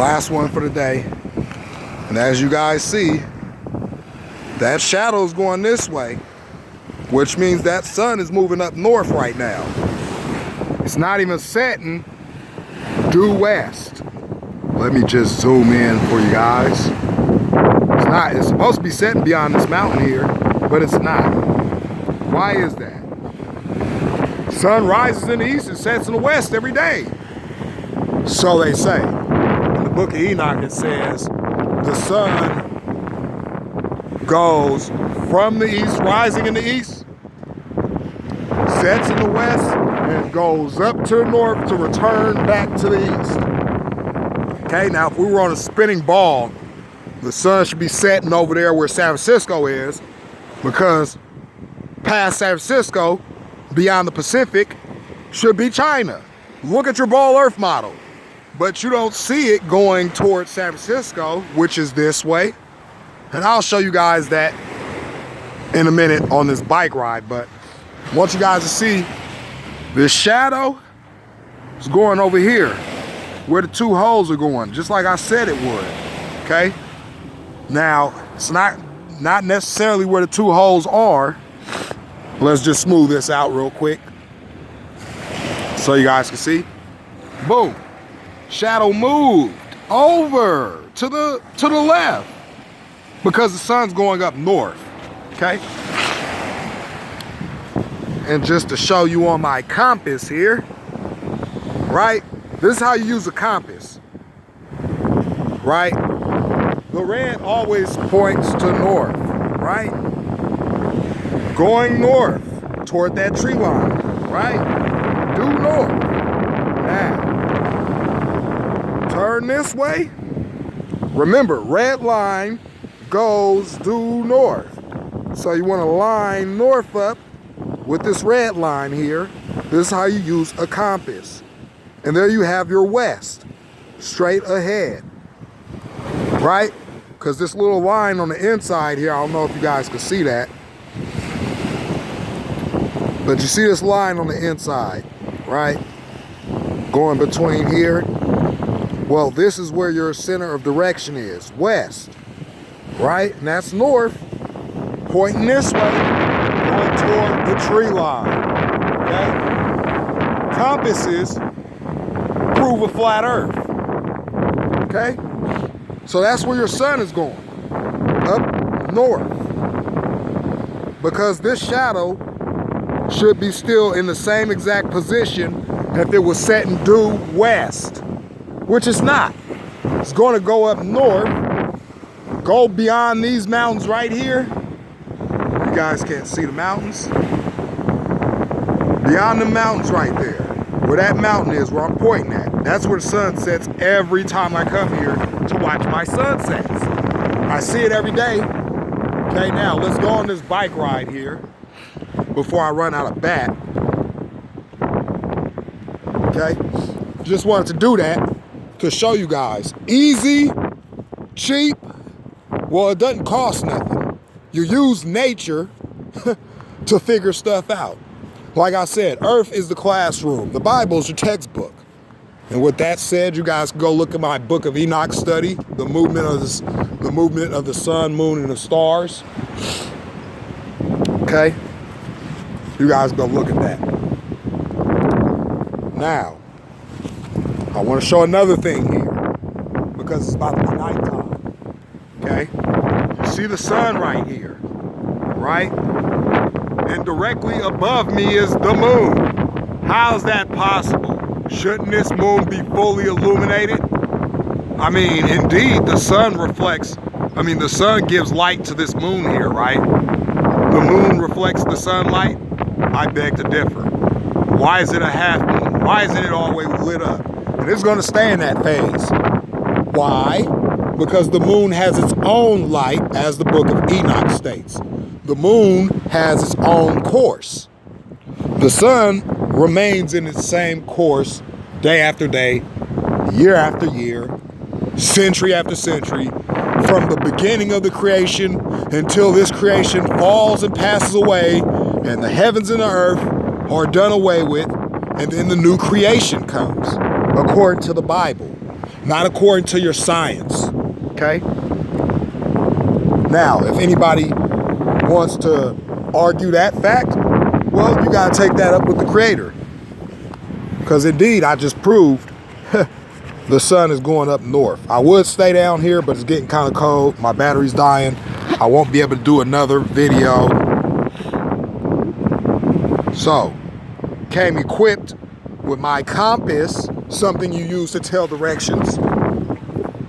Last one for the day. And as you guys see, that shadow is going this way, which means that sun is moving up north right now. It's not even setting due west. Let me just zoom in for you guys. It's supposed to be setting beyond this mountain here, but it's not. Why is that? Sun rises in the east and sets in the west every day. So they say. In the book of Enoch it says the sun goes from the east, rising in the east, sets in the west, and goes up to the north to return back to the east. Okay, now if we were on a spinning ball, the sun should be setting over there where San Francisco is, because past San Francisco, beyond the Pacific, should be China. Look at your ball Earth model. But you don't see it going towards San Francisco, which is this way. And I'll show you guys that in a minute on this bike ride. But I want you guys to see this shadow is going over here where the two holes are going, just like I said it would, okay? Now, it's not necessarily where the two holes are. Let's just smooth this out real quick so you guys can see. Boom. Shadow moved over to the left because the sun's going up north, okay? And just to show you on my compass here, right? This is how you use a compass, right? The red always points to north, right? Going north toward that tree line, right? Due north. Now, turn this way. Remember, red line goes due north. So you want to line north up with this red line here. This is how you use a compass. And there you have your west, straight ahead, right? Because this little line on the inside here, I don't know if you guys can see that, but you see this line on the inside, right? Going between here. Well, this is where your center of direction is, west, right? And that's north, pointing this way, going toward the tree line, okay? Compasses prove a flat earth, okay? So that's where your sun is going, up north. Because this shadow should be still in the same exact position if it was setting due west, which it's not. It's going to go up north, go beyond these mountains right here. You guys can't see the mountains. Beyond the mountains right there, where that mountain is, where I'm pointing at, that's where the sun sets every time I come here to watch my sunsets. I see it every day. Okay, now let's go on this bike ride here before I run out of bat. Okay, just wanted to do that to show you guys. Easy, cheap, well, it doesn't cost nothing. You use nature to figure stuff out. Like I said, Earth is the classroom. The Bible is your textbook. And with that said, you guys can go look at my book of Enoch study, the movement of the sun, moon, and the stars. Okay? You guys go look at that. Now, I want to show another thing here, because it's about to be nighttime. Okay? You see the sun right here, right? And directly above me is the moon. How is that possible? Shouldn't this moon be fully illuminated? I mean, indeed, the sun gives light to this moon here, right? The moon reflects the sunlight? I beg to differ. Why is it a half moon? Why isn't it always lit up? And it's going to stay in that phase. Why? Because the moon has its own light, as the book of Enoch states. The moon has its own course. The sun remains in its same course day after day, year after year, century after century, from the beginning of the creation until this creation falls and passes away and the heavens and the earth are done away with, and then the new creation comes, according to the Bible. not according to your science, okay? Now, if anybody wants to argue that fact, well, you gotta take that up with the creator. Because indeed, I just proved the sun is going up north. I would stay down here, but it's getting kind of cold. My battery's dying. I won't be able to do another video. So, came equipped with my compass, something you use to tell directions,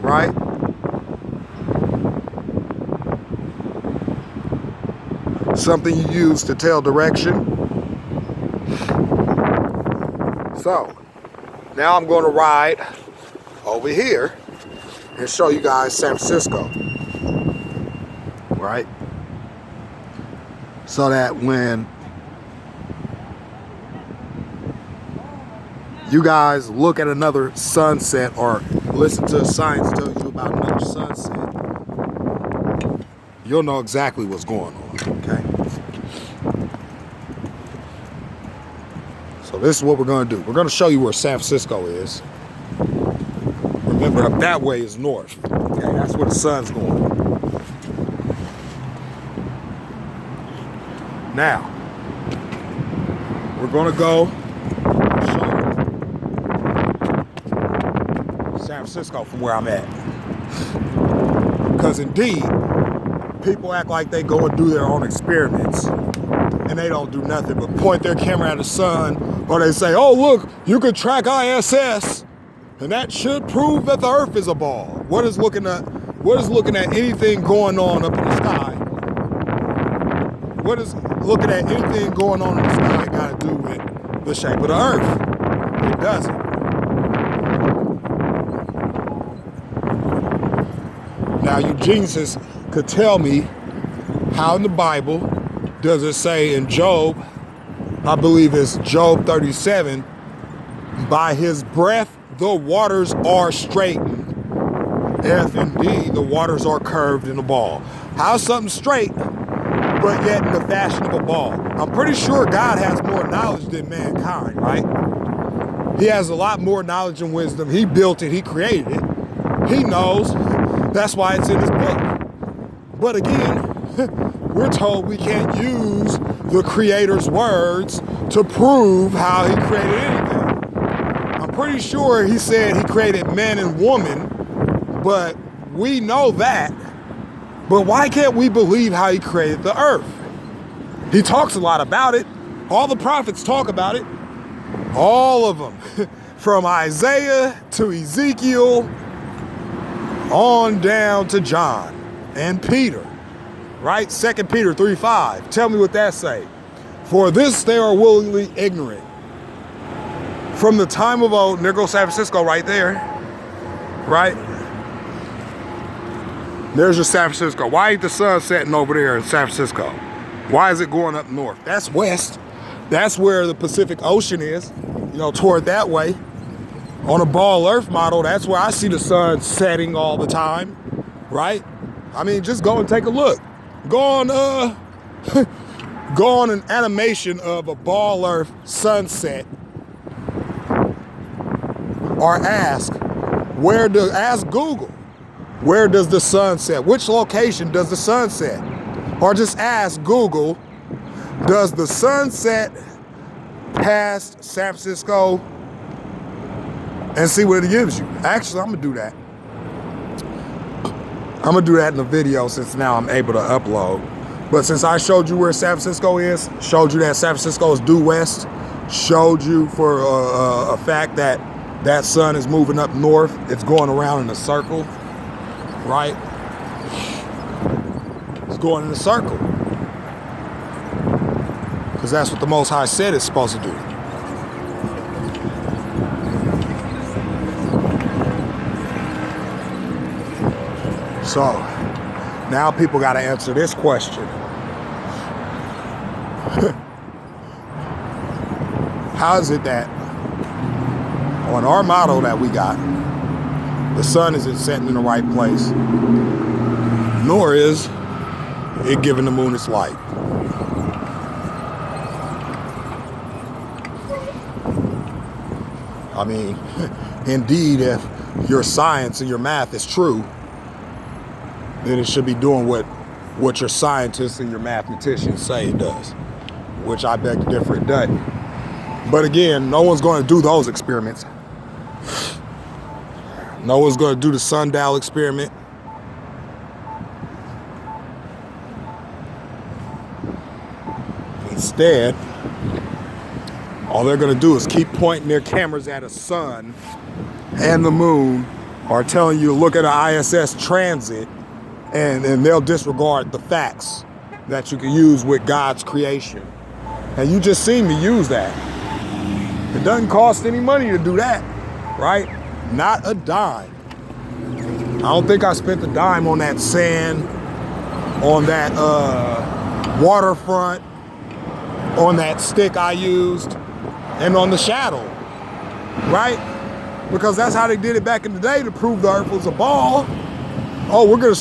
right? Something you use to tell direction. So, now I'm going to ride over here and show you guys San Francisco, right? So that when you guys look at another sunset or listen to a science tell you about another sunset, you'll know exactly what's going on, okay? So this is what we're going to do. We're going to show you where San Francisco is. Remember, up that way is north. Okay, that's where the sun's going. Now, we're going to go show you San Francisco from where I'm at. Because indeed, people act like they go and do their own experiments and they don't do nothing but point their camera at the sun, or they say, oh look, you can track ISS and that should prove that the earth is a ball. What is looking at anything going on up in the sky? What is looking at anything going on in the sky got to do with the shape of the earth? It doesn't. Now you geniuses could tell me how in the Bible does it say in Job, I believe it's Job 37, by his breath the waters are straightened, if indeed the waters are curved in a ball. How's something straight, but yet in the fashion of a ball? I'm pretty sure God has more knowledge than mankind, right? He has a lot more knowledge and wisdom. He built it, he created it. He knows, that's why it's in his book. But again, we're told we can't use the creator's words to prove how he created anything. I'm pretty sure he said he created man and woman, but we know that. But why can't we believe how he created the earth? He talks a lot about it. All the prophets talk about it. All of them. From Isaiah to Ezekiel on down to John and Peter. Right? 2 Peter 3:5. Tell me what that say. For this they are willingly ignorant. From the time of old, and there goes San Francisco right there. Right? There's your San Francisco. Why ain't the sun setting over there in San Francisco? Why is it going up north? That's west. That's where the Pacific Ocean is. You know, toward that way. On a ball earth model, that's where I see the sun setting all the time. Right? I mean, just go and take a look. Go on an animation of a ball earth sunset, or ask Google, where does the sun set? Which location does the sun set? Or just ask Google, does the sun set past San Francisco? And see what it gives you. Actually, I'm gonna do that. I'm gonna do that in the video since now I'm able to upload. But since I showed you where San Francisco is, showed you that San Francisco is due west, showed you for a fact that that sun is moving up north, it's going around in a circle, right? It's going in a circle. Because that's what the Most High said it's supposed to do. So, now people got to answer this question. How is it that on our model that we got, the sun isn't setting in the right place, nor is it giving the moon its light? I mean, indeed, if your science and your math is true, then it should be doing what your scientists and your mathematicians say it does, which I beg to differ, it doesn't. But again, no one's going to do those experiments. No one's going to do the sundial experiment. Instead, all they're going to do is keep pointing their cameras at a sun and the moon, or telling you to look at an ISS transit, and they'll disregard the facts that you can use with God's creation. And you just seen me use that. It doesn't cost any money to do that, right? Not a dime. I don't think I spent a dime on that sand, on that waterfront, on that stick I used, and on the shadow, right? Because that's how they did it back in the day to prove the earth was a ball. Oh, we're gonna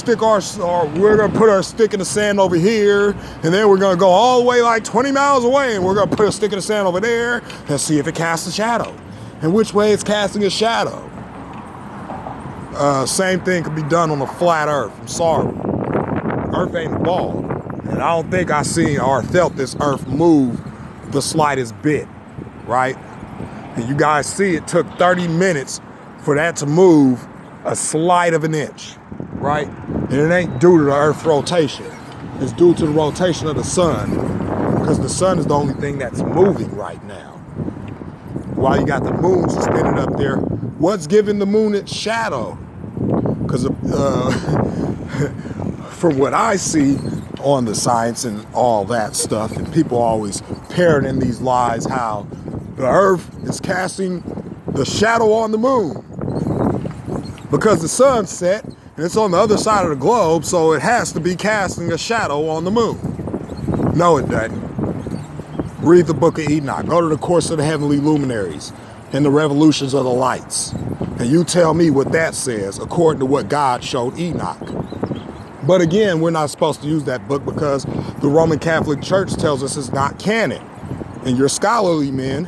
put our stick in the sand over here, and then we're gonna go all the way like 20 miles away, and we're gonna put a stick in the sand over there and see if it casts a shadow. And which way it's casting a shadow. Same thing could be done on a flat earth. I'm sorry. Earth ain't a ball. And I don't think I seen or felt this earth move the slightest bit, right? And you guys see it took 30 minutes for that to move a slight of an inch, right? And it ain't due to the earth's rotation. It's due to the rotation of the sun, because the sun is the only thing that's moving right now. While you got the moon suspended up there, what's giving the moon its shadow? Because from what I see on the science and all that stuff, and people always parroting these lies how the earth is casting the shadow on the moon because the sun's set and it's on the other side of the globe, so it has to be casting a shadow on the moon. No, it doesn't. Read the book of Enoch. Go to the Course of the Heavenly Luminaries and the Revolutions of the Lights, and you tell me what that says according to what God showed Enoch. But again, we're not supposed to use that book because the Roman Catholic Church tells us it's not canon. And your scholarly men